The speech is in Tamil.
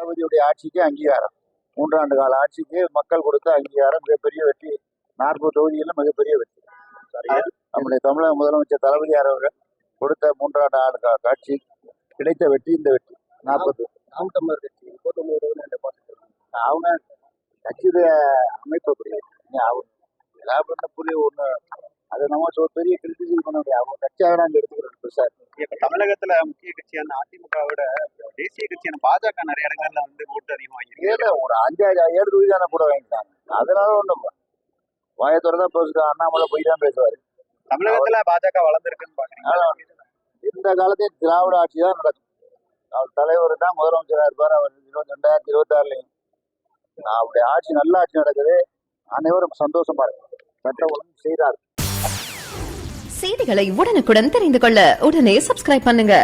தளபதியுடைய ஆட்சிக்கு அங்கீகாரம். 3 ஆண்டு கால ஆட்சிக்கு மக்கள் கொடுத்த அங்கீகாரம் மிகப்பெரிய வெற்றி. 40 தொகுதிகளில் மிகப்பெரிய வெற்றி. நம்முடைய தமிழக முதலமைச்சர் தளபதியார் அவர்கள் கொடுத்த 3 ஆண்டு ஆட்சி கிடைத்த வெற்றி இந்த வெற்றி. 40 நாம் தமிழர் கட்சி 39 அவங்க கட்சியுடைய அமைப்பு அப்படி அவங்க ஏதாவது புரிய ஒண்ணு அதை நம்ம பெரிய கிரிட்டிசைஸ் பண்ண முடியாது. அவங்க கட்சியாக நாங்கள் எடுத்துக்கிறோம் சார். இப்ப தமிழகத்துல முக்கிய கட்சியான அதிமுகவோட தேசிய கட்சியான பாஜக நிறைய இடங்கள்ல ஓட்டு அதிகமாக ஒரு 5-7 தொகுதி தானே கூட வாங்கிட்டாங்க. அதனால ஒண்ணும் வாயத்தோட தான் அண்ணாமலை போய் தான் பேசுவாரு. தமிழகத்துல பாஜக வளர்ந்துருக்குன்னு பாக்குறீங்க. இந்த காலத்தையும் திராவிட ஆட்சி தான் நடக்கும். அவர் தலைவர் தான் முதலமைச்சராக இருப்பார். அவர் 2026 அவருடைய ஆட்சி நல்ல ஆட்சி நடக்குது. அனைவரும் சந்தோஷமா இருக்கு. சட்ட ஒழுங்கு செய்கிறார். செய்திகளை உடனுக்குடன் தெரிந்து கொள்ள உடனே சப்ஸ்கிரைப் பண்ணுங்க.